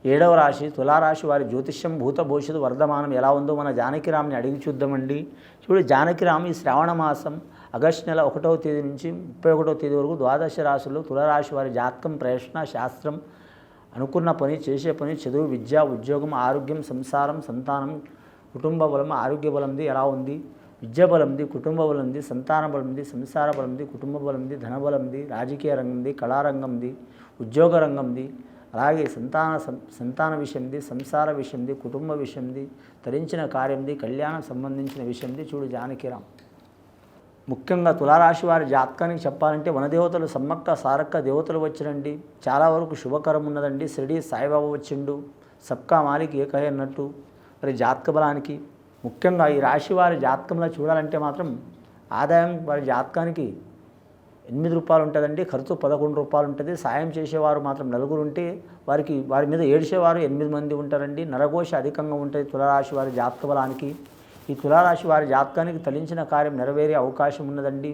ఏడవ రాశి తులారాశి వారి జ్యోతిష్యం భూత భవిష్యత్తు వర్ధమానం ఎలా ఉందో మన జానకిరామ్ని అడిగి చూద్దామండి. చూడు జానకిరామ్ ఈ శ్రావణ మాసం ఆగస్టు నెల 1వ తేదీ నుంచి 31వ తేదీ వరకు ద్వాదశ రాశులు తులారాశి వారి జాతకం, ప్రయత్న, శాస్త్రం, అనుకున్న పని, చేసే పని, చదువు, విద్య, ఉద్యోగం, ఆరోగ్యం, సంసారం, సంతానం, కుటుంబ బలం, ఆరోగ్య బలంది ఎలా ఉంది, విద్య బలంది, కుటుంబ బలంది, సంతాన బలంది, సంసార బలంది, కుటుంబ బలంది, ధన బలంది, రాజకీయ రంగంది, కళారంగంది, ఉద్యోగ రంగంది, అలాగే సంతాన విషయంది, సంసార విషయంది, కుటుంబ విషయంది, తరించిన కార్యంది, కళ్యాణం సంబంధించిన విషయంది చూడు జానకిరామ్. ముఖ్యంగా తులారాశి వారి జాతకానికి చెప్పాలంటే వనదేవతలు సమ్మక్క సారక్క దేవతలు వచ్చినండి. చాలా వరకు శుభకరం ఉన్నదండి. షిరిడి సాయిబాబా వచ్చిండు, సబ్కా మాలిక్ ఏకహే అన్నట్టు. మరి జాతక బలానికి ముఖ్యంగా ఈ రాశి వారి జాతకంలో చూడాలంటే మాత్రం ఆదాయం వారి జాతకానికి 8 రూపాయలు ఉంటుందండి, ఖర్చు 11 రూపాయలు ఉంటుంది. సాయం చేసేవారు మాత్రం నలుగురు ఉంటే వారి మీద ఏడ్చేవారు 8 మంది ఉంటారండి. నరఘోష అధికంగా ఉంటుంది తులారాశి వారి జాతక బలానికి. ఈ తులారాశి వారి జాతకానికి తలించిన కార్యం నెరవేరే అవకాశం ఉన్నదండి.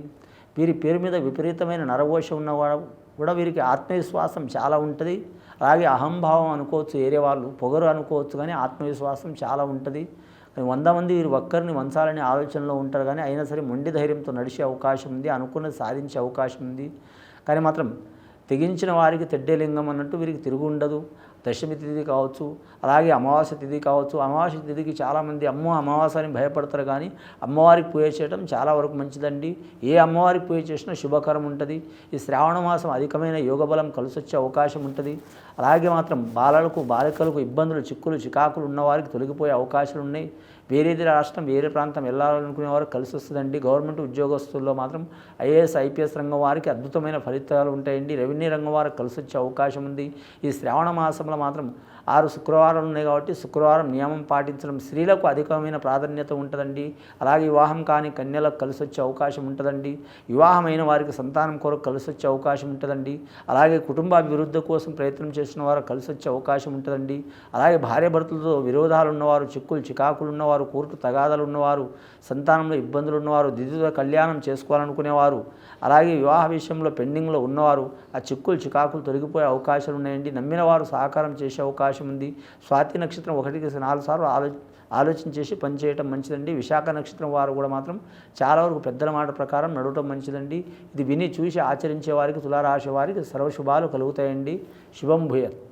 వీరి పేరు మీద విపరీతమైన నరఘోష ఉన్నవాడు కూడా వీరికి ఆత్మవిశ్వాసం చాలా ఉంటుంది. అలాగే అహంభావం అనుకోవచ్చు, వేరే వాళ్ళు పొగరు అనుకోవచ్చు, కానీ ఆత్మవిశ్వాసం చాలా ఉంటుంది. 100 మంది వీరు ఒక్కరిని వంచాలనే ఆలోచనలో ఉంటారు, కానీ అయినా సరే మొండి ధైర్యంతో నడిచే అవకాశం ఉంది, అనుకున్నది సాధించే అవకాశం ఉంది. కానీ మాత్రం తెగించిన వారికి తెడ్డేలింగం అన్నట్టు వీరికి తిరుగు ఉండదు. దశమి తిథి కావచ్చు, అలాగే అమావాస్య తిథి కావచ్చు. అమావాస్య తిథికి చాలామంది అమావాస్యని భయపడతారు, కానీ అమ్మవారికి పూజ చేయడం చాలా వరకు మంచిదండి. ఏ అమ్మవారికి పూజ చేసినా శుభకరం ఉంటుంది. ఈ శ్రావణ మాసం అధికమైన యోగబలం కలిసొచ్చే అవకాశం ఉంటుంది. అలాగే మాత్రం బాలికలకు ఇబ్బందులు, చిక్కులు, చికాకులు ఉన్నవారికి తొలగిపోయే అవకాశాలు ఉన్నాయి. వేరేది రాష్ట్రం, వేరే ప్రాంతం వెళ్ళాలనుకునే వారికి కలిసి వస్తుందండి. గవర్నమెంట్ ఉద్యోగస్తుల్లో మాత్రం ఐఏఎస్, ఐపీఎస్ రంగం వారికి అద్భుతమైన ఫలితాలు ఉంటాయండి. రెవెన్యూ రంగం వారికి కలిసి వచ్చే అవకాశం ఉంది. ఈ శ్రావణ మాసంలో మాత్రం 6 శుక్రవారాలు ఉన్నాయి కాబట్టి శుక్రవారం నియమం పాటించడం స్త్రీలకు అధికమైన ప్రాధాన్యత ఉంటుందండి. అలాగే వివాహం కాని కన్యలకు కలిసి వచ్చే అవకాశం ఉంటుందండి. వివాహమైన వారికి సంతానం కొరకు కలిసి వచ్చే అవకాశం ఉంటుందండి. అలాగే కుటుంబ అభివృద్ధి కోసం ప్రయత్నం చేసిన వారు కలిసి వచ్చే అవకాశం ఉంటుందండి. అలాగే భార్యాభర్తలతో విరోధాలు ఉన్నవారు, చిక్కులు చికాకులు ఉన్నవారు, కోర్టు తగాదాలు ఉన్నవారు, సంతానంలో ఇబ్బందులు ఉన్నవారు, ద్వితీయ కళ్యాణం చేసుకోవాలనుకునేవారు, అలాగే వివాహ విషయంలో పెండింగ్లో ఉన్నవారు ఆ చిక్కులు చికాకులు తొలగిపోయే అవకాశాలు ఉన్నాయండి. నమ్మిన వారు సహకారం చేసే అవకాశం ఉంది. స్వాతి నక్షత్రం 1కి 4 సార్లు ఆలోచన చేసి పనిచేయటం మంచిదండి. విశాఖ నక్షత్రం వారు కూడా మాత్రం చాలా వరకు పెద్దల మాట ప్రకారం నడవటం మంచిదండి. ఇది విని చూసి ఆచరించే వారికి తులారాశి వారికి సర్వశుభాలు కలుగుతాయండి. శుభం భూయత్.